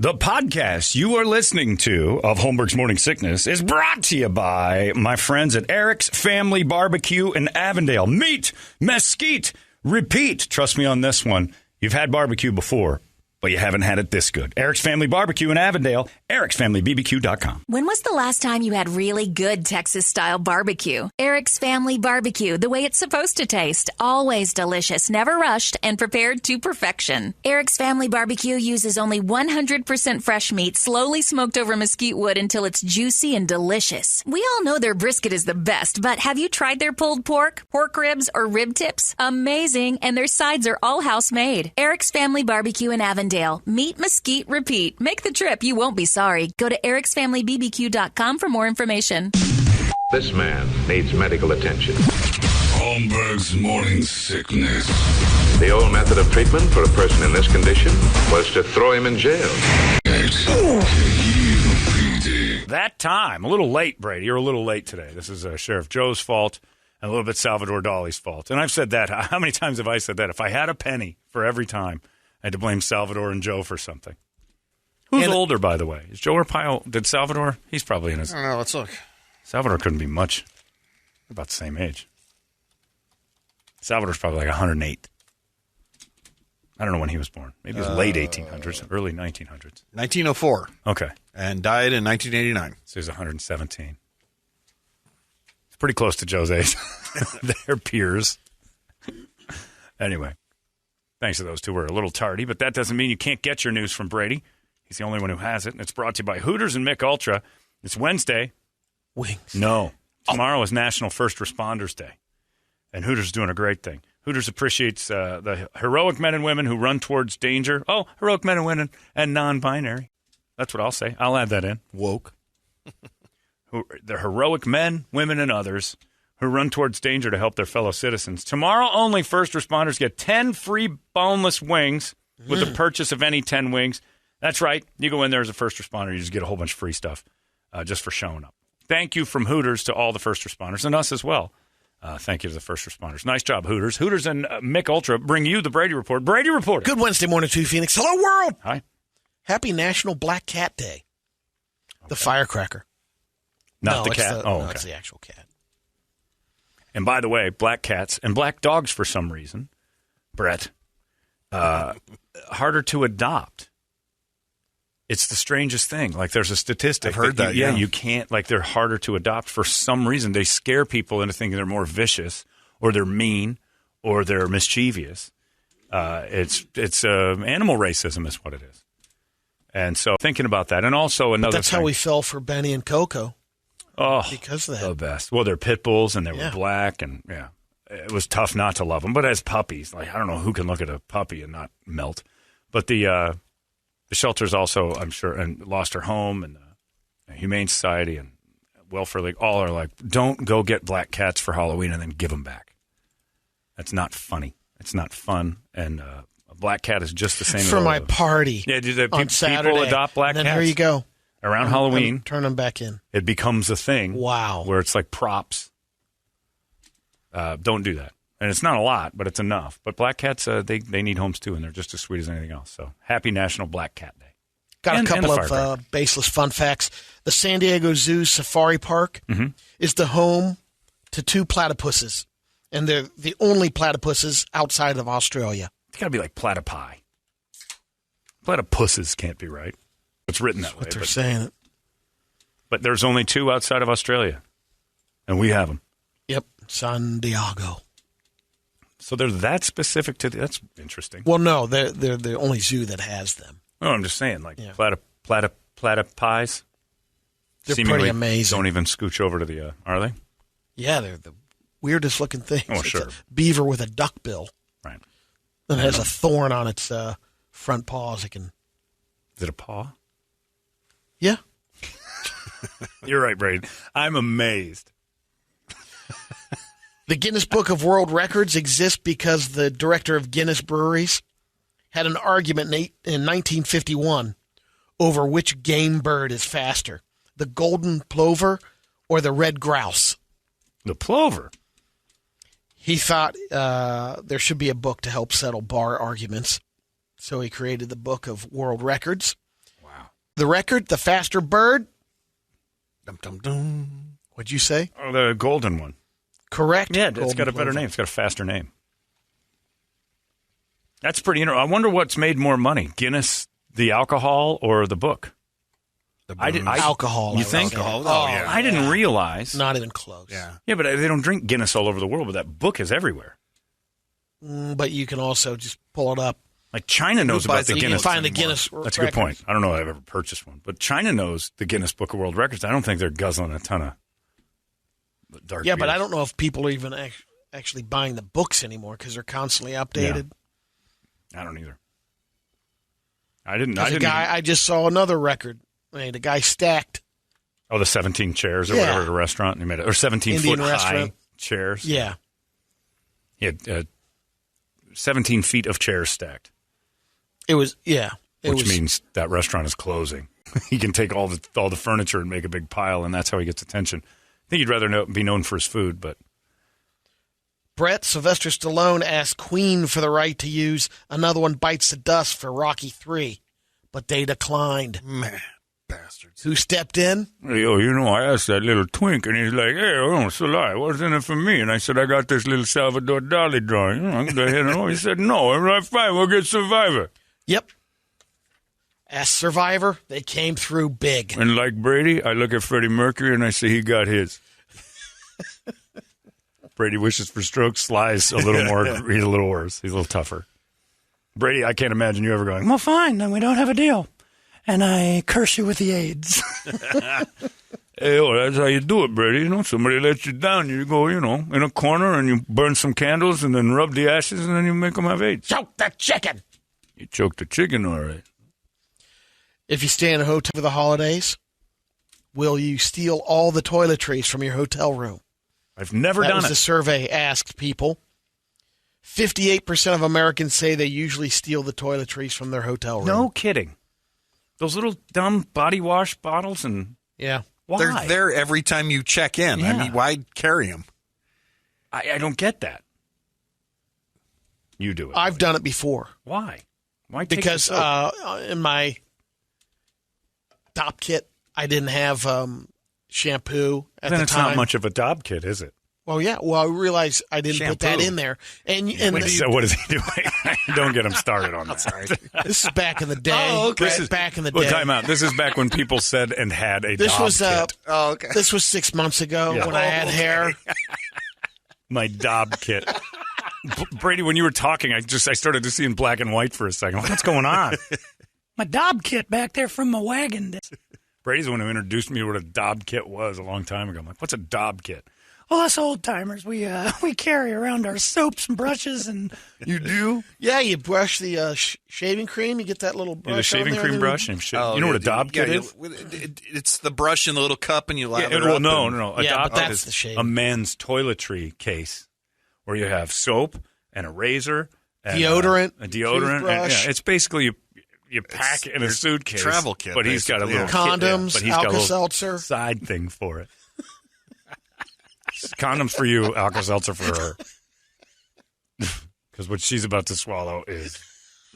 The podcast you are listening to of Holmberg's Morning Sickness is brought to you by my friends at Eric's Family Barbecue in Avondale. Meet, mesquite, repeat. Trust me on this one. You've had barbecue before, but you haven't had it this good. Eric's Family Barbecue in Avondale, ericsfamilybbq.com. When was the last time you had really good Texas-style barbecue? Eric's Family Barbecue, the way it's supposed to taste. Always delicious, never rushed, and prepared to perfection. Eric's Family Barbecue uses only 100% fresh meat, slowly smoked over mesquite wood until it's juicy and delicious. We all know their brisket is the best, but have you tried their pulled pork ribs, or rib tips? Amazing, and their sides are all house-made. Eric's Family Barbecue in Avondale. Meet, mesquite, repeat. Make the trip. You won't be sorry. Go to ericsfamilybbq.com for more information. This man needs medical attention. Holmberg's Morning Sickness. The old method of treatment for a person in this condition was to throw him in jail. That time, a little late, Brady. You're a little late today. This is Sheriff Joe's fault and a little bit Salvador Dali's fault. And I've said that. How many times have I said that? If I had a penny for every time, I had to blame Salvador and Joe for something. Who's older, by the way? Is Joe Arpaio? Did Salvador? He's probably in his... I don't know. Let's look. Salvador couldn't be much. About the same age. Salvador's probably like 108. I don't know when he was born. Maybe it was late 1800s, early 1900s. 1904. Okay. And died in 1989. So he's 117. It's pretty close to Joe's age. They're peers. Anyway. Thanks to those two. We're a little tardy, but that doesn't mean you can't get your news from Brady. He's the only one who has it, and it's brought to you by Hooters and Mick Ultra. It's Wednesday. Wings. No. Tomorrow is National First Responders Day, and Hooters is doing a great thing. Hooters appreciates the heroic men and women who run towards danger. Oh, heroic men and women and non-binary. That's what I'll say. I'll add that in. Woke. The heroic men, women, and others who run towards danger to help their fellow citizens. Tomorrow, only first responders get 10 free boneless wings with the purchase of any 10 wings. That's right. You go in there as a first responder, you just get a whole bunch of free stuff just for showing up. Thank you from Hooters to all the first responders, and us as well. Thank you to the first responders. Nice job, Hooters. Hooters and Mick Ultra bring you the Brady Report. Brady Report. Good Wednesday morning to you, Phoenix. Hello, world. Hi. Happy National Black Cat Day. The firecracker. Not the cat. No, it's the actual cat. And by the way, black cats and black dogs, for some reason, Brett, harder to adopt. It's the strangest thing. Like, there's a statistic. I've heard that, yeah. You can't, like, they're harder to adopt for some reason. They scare people into thinking they're more vicious, or they're mean, or they're mischievous. It's animal racism is what it is. And so thinking about that. And also another That's thing. how we fell for Benny and Coco. Oh, because of that. The best. Well, they're pit bulls, and they were black, and it was tough not to love them. But as puppies, like, I don't know who can look at a puppy and not melt. But the shelters also, I'm sure, and lost her home, and the Humane Society and Welfare League all are like, don't go get black cats for Halloween and then give them back. That's not funny. It's not fun, and a black cat is just the same. For my party, on Saturday. People adopt black and then cats. Here you go. Around Halloween, turn them back in. It becomes a thing. Wow. Where it's like props. Don't do that. And it's not a lot, but it's enough. But black cats, they need homes too, and they're just as sweet as anything else. So happy National Black Cat Day. Got a couple of baseless fun facts. The San Diego Zoo Safari Park is the home to 2 platypuses, and they're the only platypuses outside of Australia. It's got to be like platypi. Platypuses can't be right. It's written that way. But they're saying it. But there's only 2 outside of Australia, and we have them. Yep, San Diego. So they're that specific to that's interesting. Well, no, they're the only zoo that has them. No, I'm just saying, like platypis. They're pretty amazing. Don't even scooch over to the. Are they? Yeah, they're the weirdest looking things. Oh, sure. It's a beaver with a duck bill. Right. And it has a thorn on its front paws. Is it a paw? Yeah. You're right, Brady. I'm amazed. The Guinness Book of World Records exists because the director of Guinness Breweries had an argument in 1951 over which game bird is faster, the golden plover or the red grouse. The plover? He thought there should be a book to help settle bar arguments, so he created the Book of World Records. Wow. The record, the faster bird. Dum, dum, dum. What'd you say? Oh, the golden one. Correct. Yeah, it's got a better name. It's got a faster name. That's pretty interesting. I wonder what's made more money, Guinness, the alcohol, or the book? Alcohol. You think? Alcohol? Oh, yeah. I didn't realize. Not even close. Yeah. Yeah, but they don't drink Guinness all over the world, but that book is everywhere. But you can also just pull it up. Like China knows about the You Guinness. can find the Guinness That's a good point. I don't know if I've ever purchased one, but China knows the Guinness Book of World Records. I don't think they're guzzling a ton of dark Yeah, but beers. I don't know if people are even actually buying the books anymore because they're constantly updated. I don't either. I didn't. I just saw another record. The guy stacked. Oh, the 17 chairs or whatever at a restaurant. And he made it, or 17 Indian foot high restaurant. chairs. Yeah. He had 17 feet of chairs stacked. It was, yeah. Which means that restaurant is closing. He can take all the furniture and make a big pile, and that's how he gets attention. I think he'd rather be known for his food, but... Sylvester Stallone asked Queen for the right to use Another One Bites the Dust for Rocky III, but they declined. Man, bastards. Who stepped in? I asked that little twink, and he's like, hey, so what's in it for me? And I said, I got this little Salvador Dali drawing. Go ahead and... He said, no, all right, fine, we'll get Survivor. Yep. As Survivor, they came through big. And like Brady, I look at Freddie Mercury and I say he got his. Brady wishes for strokes. Sly's a little more, he's a little worse. He's a little tougher. Brady, I can't imagine you ever going, well, fine, then we don't have a deal. And I curse you with the AIDS. Hey, that's how you do it, Brady. Somebody lets you down. You go, in a corner and you burn some candles and then rub the ashes and then you make them have AIDS. Choke the chicken. You choke the chicken, all right. If you stay in a hotel for the holidays, will you steal all the toiletries from your hotel room? I've never done it. The survey asked people. 58% of Americans say they usually steal the toiletries from their hotel room. No kidding. Those little dumb body wash bottles and... Yeah. Why? They're there every time you check in. Yeah. I mean, why carry them? I don't get that. You do it. I've done it before. Why? Why take Because the soap? in my Dop kit, I didn't have shampoo at Then the it's time. not much of a Dob kit, is it? Well, yeah. Well, I realized I didn't put that Shampoo. in there. And Wait, so what is he doing? Don't get him started on that. Sorry. this is back in the day. Oh, okay. This is back in the Well, day. time out. This is back when people said and had a This Dob was kit. Oh, okay. This was 6 months ago Yeah. when I had hair. My Dob kit. Brady, when you were talking, I started to see in black and white for a second. What's going on? My Dob kit back there from my wagon. Brady's the one who introduced me to what a Dob kit was a long time ago. I'm like, what's a Dob kit? Well, us old timers, we carry around our soaps and brushes, and You do? Yeah, you brush the shaving cream. You get that little brush The shaving on there, cream then brush? And shit. You know what a Dob kit is? It's the brush in the little cup, and you lather it Well, up. no. A Yeah, Dob but kit that's is the shaving. a men's toiletry case where you have soap and a razor. And, Deodorant, a deodorant. And, toothbrush. it's basically you pack it in a your suitcase. travel kit, But he's got a basically, little yeah. kit, Condoms, but he's got a little Alka-Seltzer. side thing for it. Condoms for you, Alka-Seltzer for her. Because what she's about to swallow is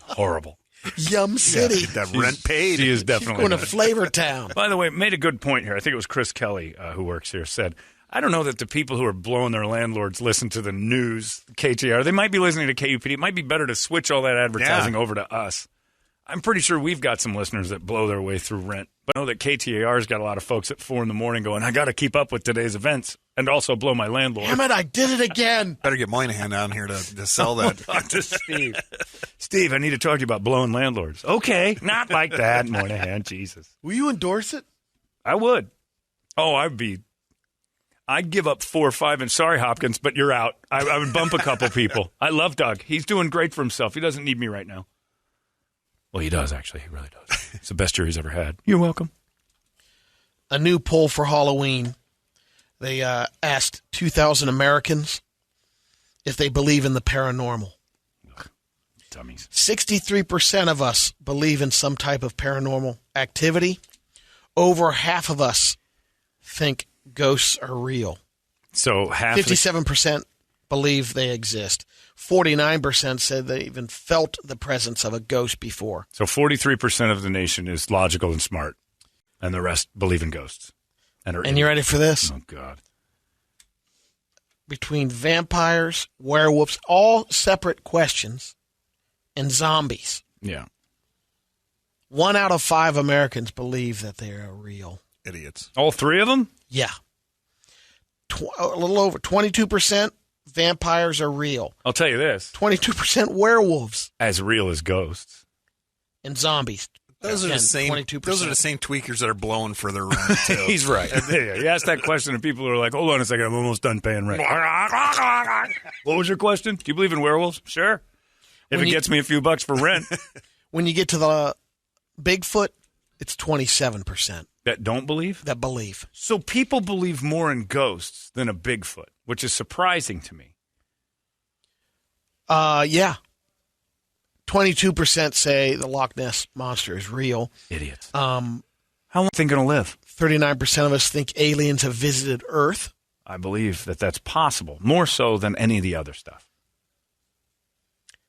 horrible. Yum City. That rent paid. She is definitely Going to not. Flavor Town. By the way, made a good point here. I think it was Chris Kelly who works here said, I don't know that the people who are blowing their landlords listen to the news, KTR. They might be listening to KUPD. It might be better to switch all that advertising over to us. I'm pretty sure we've got some listeners that blow their way through rent. But I know that KTAR's got a lot of folks at 4 a.m. going, I got to keep up with today's events and also blow my landlord. Damn it, I did it again. Better get Moynihan down here to sell that. Talk to Steve. Steve, I need to talk to you about blowing landlords. Okay, not like that, Moynihan. Jesus. Will you endorse it? I would. Oh, I'd give up 4 or 5, and sorry, Hopkins, but you're out. I would bump a couple people. I love Doug. He's doing great for himself. He doesn't need me right now. Well, he does, actually. He really does. It's the best year he's ever had. You're welcome. A new poll for Halloween. They asked 2,000 Americans if they believe in the paranormal. Ugh, dummies. 63% of us believe in some type of paranormal activity. Over half of us think ghosts are real. So half of the- 57% believe they exist. 49% said they even felt the presence of a ghost before. So 43% of the nation is logical and smart, and the rest believe in ghosts. And you ready for this? Oh, God. Between vampires, werewolves, all separate questions, and zombies. Yeah. 1 out of 5 Americans believe that they are real. Idiots. All three of them? Yeah. A little over 22% vampires are real. I'll tell you this. 22% werewolves As real as ghosts. and zombies. Those are the same. 22%. Those are the same tweakers that are blowing for their rent too. He's right. You asked that question, and people are like, hold on a second, I'm almost done paying rent. What was your question? Do you believe in werewolves? Sure. If When it you- gets me a few bucks for rent. When you get to the Bigfoot, it's 27% That don't believe? that believe. So people believe more in ghosts than a Bigfoot, which is surprising to me. Yeah. 22% say the Loch Ness Monster is real. Idiots. How long are they going to live? 39% of us think aliens have visited Earth. I believe that that's possible, more so than any of the other stuff.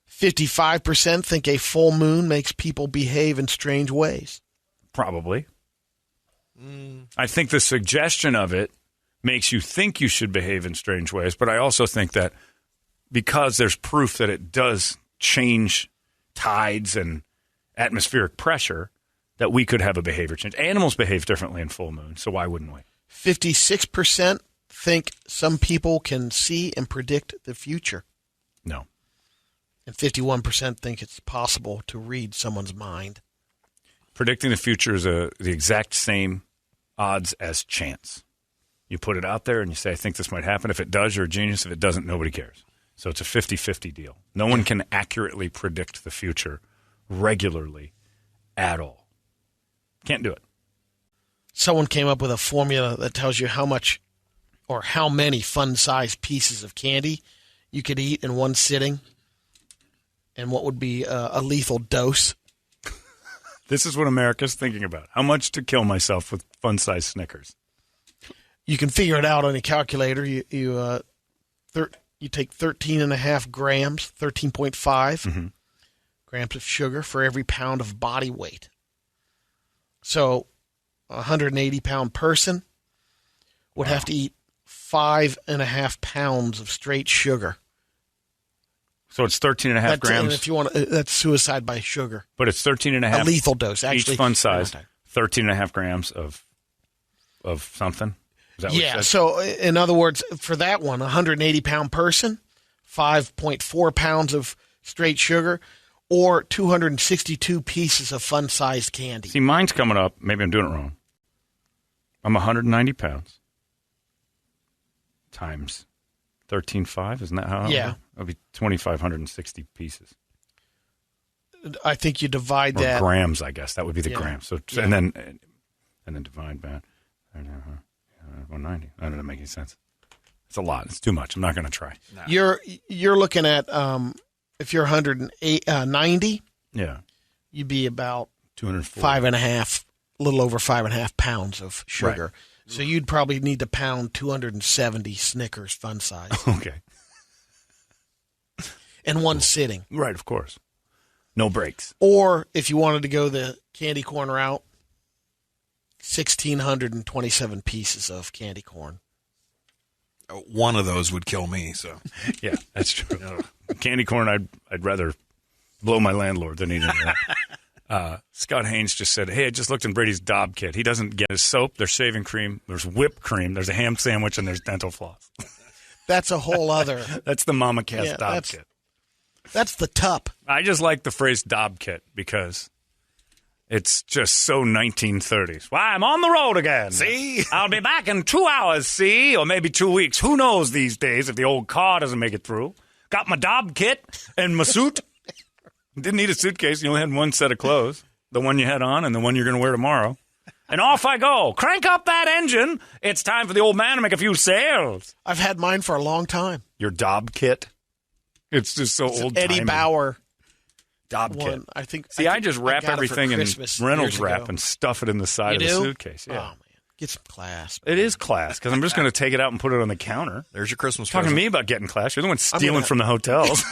55% think a full moon makes people behave in strange ways. Probably. I think the suggestion of it makes you think you should behave in strange ways, but I also think that because there's proof that it does change tides and atmospheric pressure, that we could have a behavior change. Animals behave differently in full moon, so why wouldn't we? 56% think some people can see and predict the future. No. And 51% think it's possible to read someone's mind. Predicting the future is the exact same odds as chance. You put it out there and you say, I think this might happen. If it does, you're a genius. If it doesn't, nobody cares. So it's a 50-50 deal. No one can accurately predict the future regularly at all. Can't do it. Someone came up with a formula that tells you how much or how many fun-sized pieces of candy you could eat in one sitting and what would be a lethal dose. This is what America's thinking about. How much to kill myself with fun-sized Snickers? You can figure it out on a calculator. You take 13.5 grams, 13.5 grams of sugar for every pound of body weight. So a 180-pound person would have to eat 5.5 pounds of straight sugar. So it's 13.5 grams. And if you want, that's suicide by sugar. But it's 13.5. A lethal dose, actually. Each fun size, 13.5 grams of something. Is that what you said? So in other words, for that one, a 180-pound person, 5.4 pounds of straight sugar, or 262 pieces of fun-sized candy. See, mine's coming up. Maybe I'm doing it wrong. I'm 190 pounds times 13.5. Isn't that how? Yeah. That'll be 2,560 pieces. I think you divide Or that. grams, I guess. That would be the Yeah. grams. So Yeah. and then divide by 190. That doesn't make any sense. It's a lot. It's too much. I'm not going to try. You're looking at if you're 190, Yeah. you'd be about 240. 5.5, a little over 5.5 pounds of sugar. Right. So you'd probably need to pound 270 Snickers fun size Okay. in one sitting. Right, of course. No breaks. Or if you wanted to go the candy corn route, 1,627 pieces of candy corn. One of those would kill me. So Yeah, that's true. Candy corn, I'd rather blow my landlord than eat any of that. Scott Haynes just said, hey, I just looked in Brady's Dobb kit. He doesn't get his soap, there's shaving cream, there's whipped cream, there's a ham sandwich, and there's dental floss. That's a whole other. That's the Mama Cass Yeah, Dobb kit. That's the tup. I just like the phrase Dobb kit because it's just so 1930s. Why, I'm on the road again. See? I'll be back in 2 hours, see? Or maybe 2 weeks. Who knows these days if the old car doesn't make it through. Got my Dobb kit and my suit. Didn't need a suitcase. You only had one set of clothes. The one you had on and the one you're going to wear tomorrow. And off I go. Crank up that engine. It's time for the old man to make a few sales. I've had mine for a long time. Your Dobb kit? It's just so old. Eddie Bauer Dobb one. kit. I just wrap got it for everything in Christmas Reynolds years wrap ago. and stuff it in the side You of the do? suitcase. Yeah. Oh, man. Get some class. It is class because I'm just going to take it out and put it on the counter. There's your Christmas Talking to present. me about getting class. You're the one stealing from the hotels.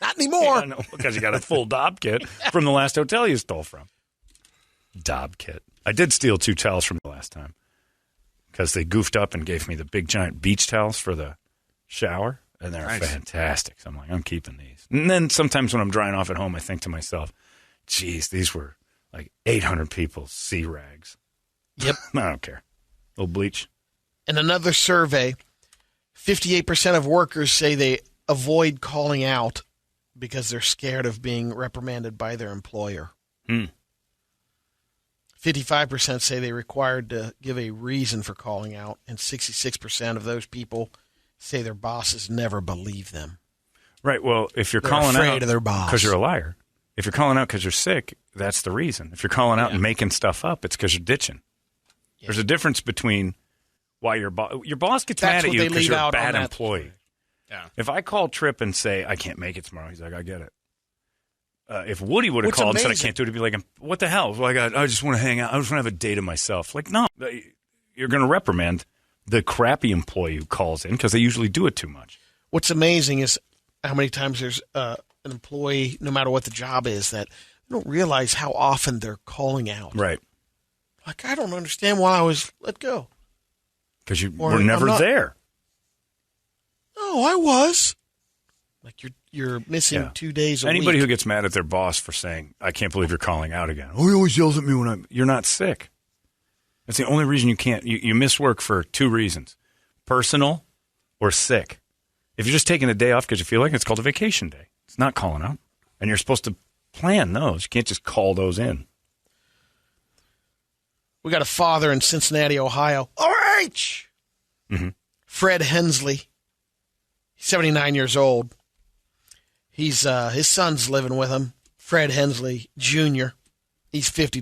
Not anymore. Yeah, no, because you got a full Dob kit from the last hotel you stole from. Dob kit. I did steal 2 towels from the last time because they goofed up and gave me the big giant beach towels for the shower, and they're fantastic. So I'm like, I'm keeping these. And then sometimes when I'm drying off at home, I think to myself, geez, these were like 800 people's sea rags. Yep. I don't care. A little bleach. In another survey, 58% of workers say they avoid calling out because they're scared of being reprimanded by their employer. 55% say they're required to give a reason for calling out, and 66% of those people say their bosses never believe them. Right. Well, if you're They're calling afraid out of their boss. because you're a liar, if you're calling out because you're sick, that's the reason. If you're calling out and making stuff up, it's because you're ditching. Yeah. There's a difference between why your boss gets mad at you because you're a bad employee. Yeah. If I call Tripp and say, I can't make it tomorrow, he's like, I get it. If Woody would have What's called and amazing- said, I can't do it, he'd be like, what the hell? Well, I just want to hang out. I just want to have a day to myself. Like, no, you're going to reprimand the crappy employee who calls in because they usually do it too much. What's amazing is how many times there's an employee, no matter what the job is, that don't realize how often they're calling out. Right. Like, I don't understand why I was let go. Because you Or were never I'm not- there. Oh, I was. Like, you're missing 2 days a Anybody week. who gets mad at their boss for saying, I can't believe you're calling out again. Oh, he always yells at me when you're not sick. That's the only reason you can't. You miss work for 2 reasons. Personal or sick. If you're just taking a day off because you feel like it, it's called a vacation day. It's not calling out. And you're supposed to plan those. You can't just call those in. We got a father in Cincinnati, Ohio. RH! Mm-hmm. Fred Hensley. He's 79 years old. He's his son's living with him, Fred Hensley Jr. He's 50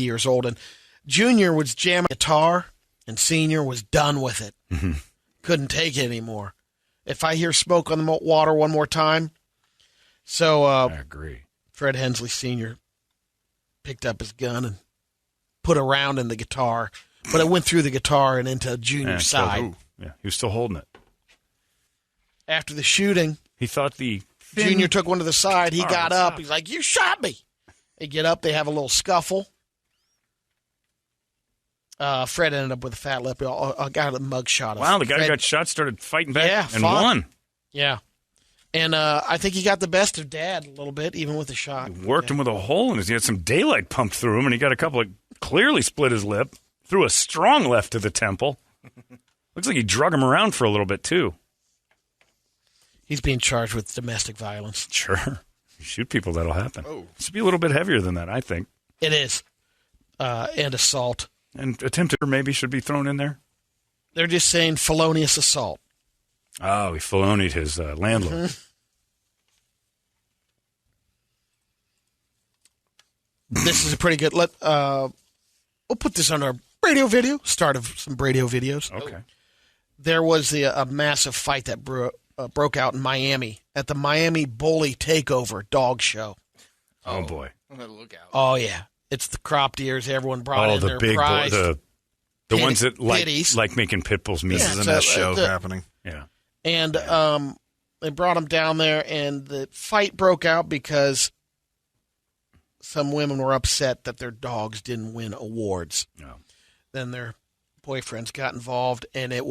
years old. And Jr. was jamming guitar, and Senior was done with it. Mm-hmm. Couldn't take it anymore. If I hear smoke on the water one more time. So I agree. Fred Hensley Sr. picked up his gun and put a round in the guitar, but it went through the guitar and into Junior's side. Yeah, he was still holding it. After the shooting, He thought the Junior took one to the side. He All got right, up. stop. He's like, "You shot me." They get up. They have a little scuffle. Fred ended up with a fat lip. I got a mug shot of Wow, the guy Fred. who got shot started fighting back and fought. won. Yeah. And I think he got the best of Dad a little bit, even with the shot. Worked him with a hole in his. He had some daylight pumped through him, and he got a couple of clearly split his lip. Threw a strong left to the temple. Looks like he drug him around for a little bit too. He's being charged with domestic violence. Sure, you shoot people, that'll happen. Oh. It should be a little bit heavier than that, I think. It is. And assault. And attempted murder maybe should be thrown in there. They're just saying felonious assault. Oh, he felonied his landlord. This is a pretty good. We'll put this on our radio video. Start of some radio videos. Okay. There was a massive fight that broke out in Miami at the Miami Bully Takeover dog show. Oh boy. I'm gonna look out. Oh yeah, it's the crop deers. Everyone brought in the their big prize. the ones that pitties. like making pit bulls meat. Yeah. This is So, a show the- happening. Yeah. And they brought them down there, and the fight broke out because some women were upset that their dogs didn't win awards. No. Then their boyfriends got involved, and it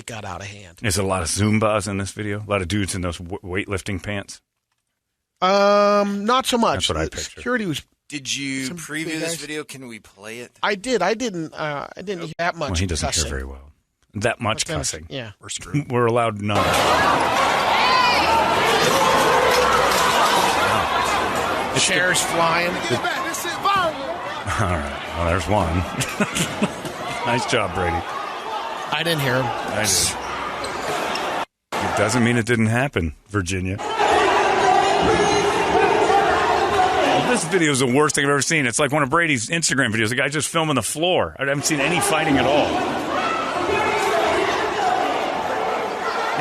got out of hand. Is it a lot of Zumbas in this video? A lot of dudes in those weightlifting pants? Not so much. That's what I The pictured. Security was. Did you Some preview big this guys. video? Can we play it? I did. I didn't hear that much. Well, he doesn't cussing. hear very well. That much What kind of- cussing. Yeah. We're screwed. We're allowed none. Chairs flying. All right. Well, there's one. Nice job, Brady. I didn't hear him. I did. It doesn't mean it didn't happen, Virginia. Well, this video is the worst thing I've ever seen. It's like one of Brady's Instagram videos. The guy just filming the floor. I haven't seen any fighting at all.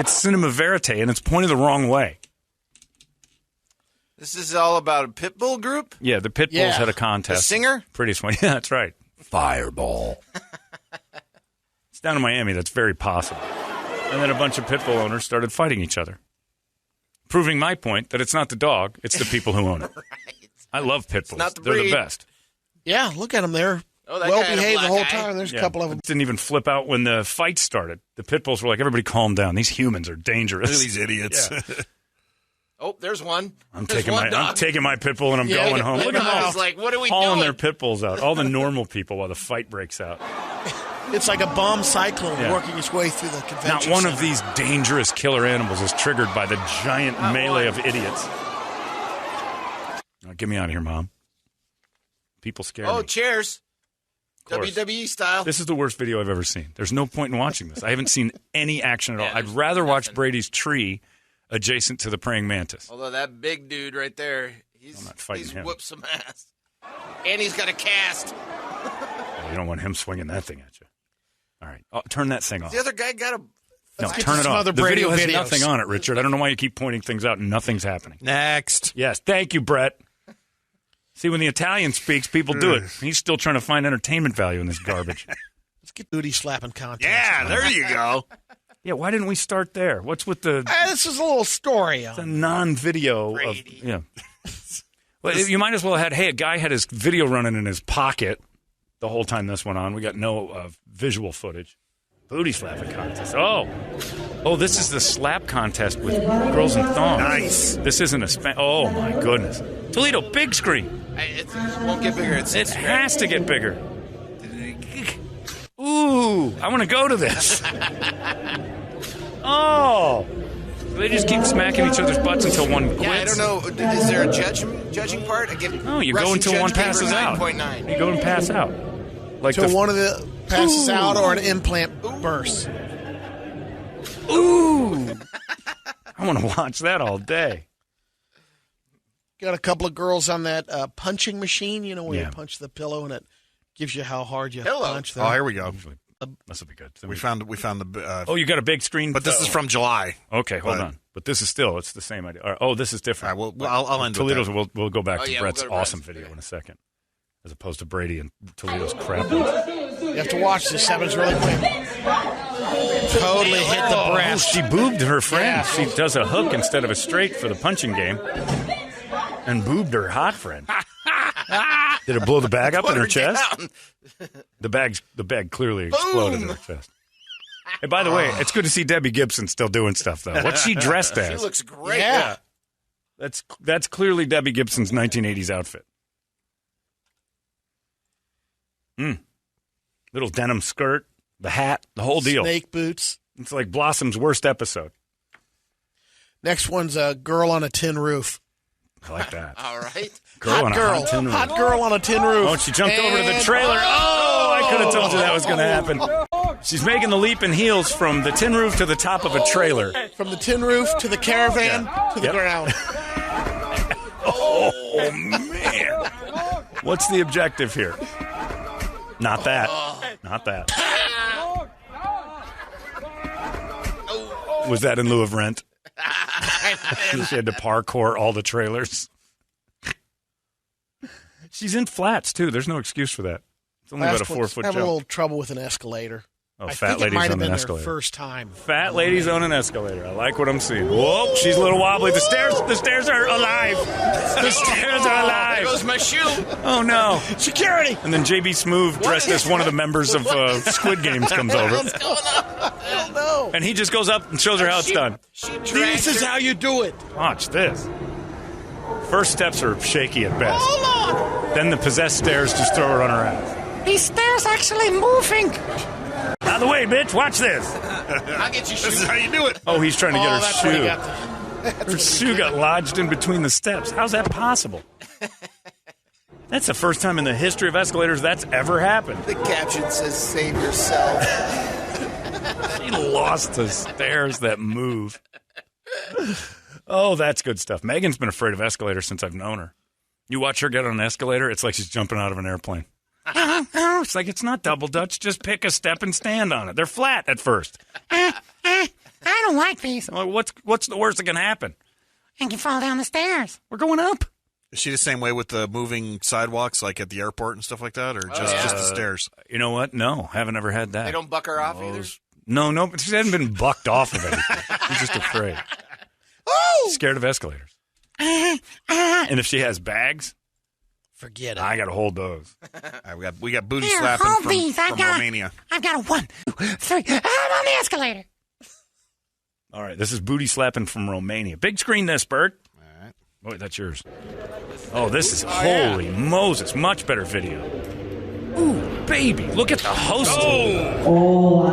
It's cinema verite, and it's pointed the wrong way. This is all about a pit bull group? Yeah, the Pit Bulls Yeah. had a contest. A singer? Pretty sweet. Yeah, that's right. Fireball. It's down in Miami. That's very possible. And then a bunch of pit bull owners started fighting each other, proving my point that it's not the dog, it's the people who own it. Right. I love pit bulls. They're the best. Yeah, look at them. They're well behaved the whole time. There's a couple of them. Didn't even flip out when the fight started. The pit bulls were like, everybody calm down. These humans are dangerous. Look at these idiots. Yeah. Oh, there's one. I'm taking my pit bull and I'm going home. Look at them all. I was like, what are we hauling doing? their pit bulls out. All the normal people while the fight breaks out. It's like a bomb cyclone working its way through the convention Not one center. of these dangerous killer animals is triggered by the giant melee of idiots. Now, get me out of here, Mom. People scare me. Oh, chairs. WWE style. This is the worst video I've ever seen. There's no point in watching this. I haven't seen any action at all. I'd rather watch Brady's tree adjacent to the praying mantis. Although that big dude right there, I'm not fighting him. whooped some ass. And he's got a cast. You don't want him swinging that thing at you. All right. turn that thing off. The other guy got a... No, turn it off. The video has nothing on it, Richard. I don't know why you keep pointing things out and nothing's happening. Next. Yes. Thank you, Brett. See, when the Italian speaks, people do it. He's still trying to find entertainment value in this garbage. Let's get booty slapping contest. Yeah, there you go. Yeah, why didn't we start there? What's with the... this is a little story. It's a non-video of... Yeah. Well, you might as well have had, hey, a guy had his video running in his pocket the whole time this went on. We got no visual footage. Booty slapping contest. Oh, this is the slap contest with girls in thongs. Nice. This isn't a oh, my goodness. Toledo, big screen. It won't get bigger. It has to get bigger. Ooh, I want to go to this. Oh. They just keep smacking each other's butts until one quits. Yeah, I don't know. Is there a judging part? Again, no, you go until one passes out. 9.9. You go and pass out. Like until one of the passes out or an implant bursts. Ooh. I want to watch that all day. Got a couple of girls on that punching machine, where Yeah. you punch the pillow and it gives you how hard you punch them. Oh, here we go. This will be good. We found the. Oh, you got a big screen? But this is from July. Okay, hold on. But this is it's the same idea. Oh, this is different. All right, well, I'll end Toledo's. with that. We'll go back to yeah, Brett's we'll go to awesome Brett's. video in a second, as opposed to Brady and Toledo's crap ones. You have to watch this. Happens really quick. Totally hit the breast. She boobed her friend. Yeah. She does a hook instead of a straight for the punching game, and boobed her hot friend. Did it blow the bag up in her chest? The bag clearly exploded in her chest. Hey, by the way, it's good to see Debbie Gibson still doing stuff, though. What's she dressed as? She looks great. Yeah. That's clearly Debbie Gibson's 1980s outfit. Little denim skirt, the hat, the whole deal. Snake boots. It's like Blossom's worst episode. Next one's a girl on a tin roof. I like that. All right. Hot girl on a tin roof. Oh, she jumped over to the trailer. Oh, I could have told you that was going to happen. She's making the leap in heels from the tin roof to the top of a trailer. From the tin roof to the caravan to the ground. Oh, man. What's the objective here? Not that. Not that. Was that in lieu of rent? She had to parkour all the trailers. She's in flats, too. There's no excuse for that. It's only about a 4-foot jump. Having a little trouble with an escalator. Oh, I fat think it ladies might have on been an their escalator. first time. Fat ladies on an escalator. I like what I'm seeing. Whoa, she's a little wobbly. The stairs are alive. The stairs are alive. There goes my shoe. Oh, no. Security! And then J.B. Smoove, dressed as one of the members of Squid Games, comes over. What's going on? I don't know. And he just goes up and shows her how it's done. This is how you do it. Watch this. First steps are shaky at best. Hold on. Then the possessed stairs just throw her on her ass. These stairs actually moving. Out of the way, bitch. Watch this. I'll get you shoe. This is how you do it. Oh, he's trying to get her that's what he shoe. got Her shoe got lodged in between the steps. How's that possible? That's the first time in the history of escalators that's ever happened. The caption says, "Save yourself." She lost the stairs that move. Oh, that's good stuff. Megan's been afraid of escalators since I've known her. You watch her get on an escalator, it's like she's jumping out of an airplane. It's like, it's not double dutch. Just pick a step and stand on it. They're flat at first. I don't like these. I'm like, what's the worst that can happen? I can fall down the stairs. We're going up. Is she the same way with the moving sidewalks, like at the airport and stuff like that, or just the stairs? You know what? No, haven't ever had that. They don't buck her off either? No, but she hasn't been bucked off of anything. She's just afraid. Scared of escalators. And if she has bags, Forget it. Ah, I got to hold those. All right, we got booty slapping from Romania. I've got a 1, 2, 3. I'm on the escalator. All right, this is booty slapping from Romania. Big screen this, Bert. All right. Wait, that's yours. Oh, this is holy Moses. Much better video. Ooh, baby. Look at the host. Oh.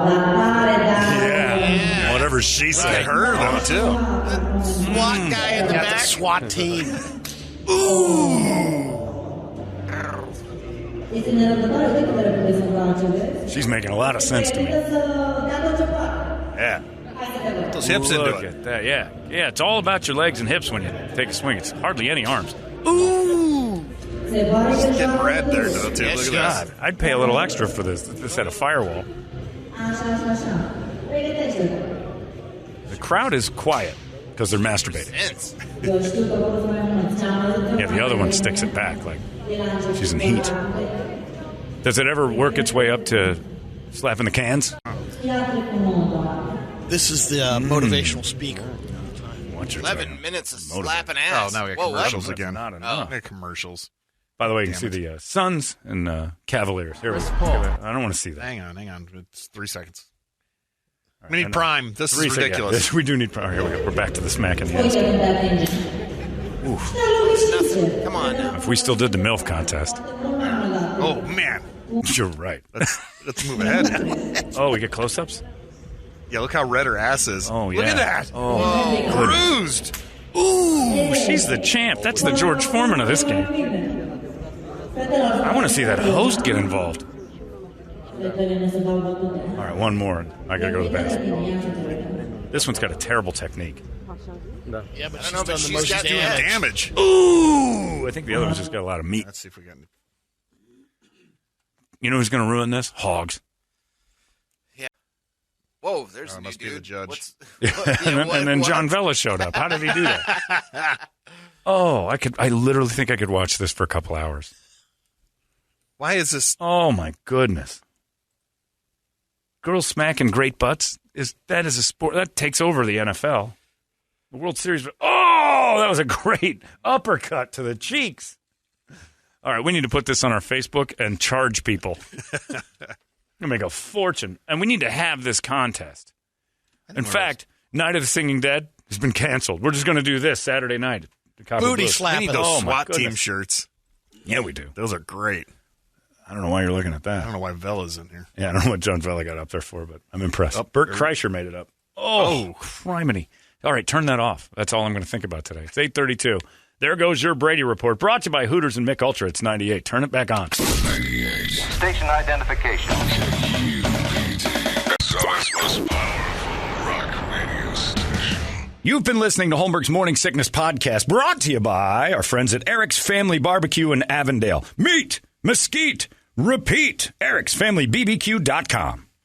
Yeah. Whatever she said. Her, though, too. SWAT guy in the Got the back. SWAT team. She's making a lot of sense to me. Yeah. Those hips into Look it. at that. Yeah. Yeah, it's all about your legs and hips when you take a swing. It's hardly any arms. Getting red there, though, too. Yes, Look at God, I'd pay a little extra for this. This had a firewall. The crowd is quiet because they're masturbating. Sense. Yeah, the other one sticks it back like she's in heat. Does it ever work its way up to slapping the cans? This is the motivational speaker. Watch your 11 tone. minutes of Motivated. slapping Oh, ass. now we got Whoa, what? commercials That's again. not enough. They're commercials. By the way, you can see Damn the Suns and Cavaliers. Here we go. I don't want to see that. Hang on. It's 3 seconds. All right, We I need know. prime. This is 3 seconds. ridiculous. We do need prime. Here we go. We're back to the smack in the ass. Nothing. Come on now. If we still did the MILF contest, Oh, man. you're right. Let's move ahead. Oh, we get close-ups? Yeah, look how red her ass is. Oh, yeah. Look at that. Oh, Bruised. Ooh, she's the champ. That's the George Foreman of this game. I want to see that host get involved. All right, one more. I got to go to the bathroom. This one's got a terrible technique. Yeah, but I she's don't know, done but the she's most got damage. Damage. Ooh, I think the other one's just got a lot of meat. Let's see if we got. You know who's going to ruin this? Hogs. Whoa, there's a new must be dude. the judge. What's, And then John Vella showed up. How did he do that? Oh, I literally think I could watch this for a couple hours. Why is this? Oh my goodness. Girls smacking great butts that is a sport that takes over the NFL. The World Series. Oh, that was a great uppercut to the cheeks. All right, we need to put this on our Facebook and charge people. We're going to make a fortune. And we need to have this contest. In fact, Night of the Singing Dead has been canceled. We're just going to do this Saturday night. Booty We slapping. need those Oh, my SWAT team goodness. shirts. Yeah, we do. Those are great. I don't know why you're looking at I that. don't know why Vella's in here. Yeah, I don't know what John Vella got up there for, but I'm impressed. Oh, Bert Kreischer made it up. Oh, criminy. All right, turn that off. That's all I'm going to think about today. It's 8:32. There goes your Brady Report, brought to you by Hooters and Mick Ultra. It's 98. Turn it back on. 98. Station identification. SOS most powerful rock radio station. You've been listening to Holmberg's Morning Sickness Podcast, brought to you by our friends at Eric's Family Barbecue in Avondale. Meet, mesquite, repeat. Eric'sFamilyBBQ.com.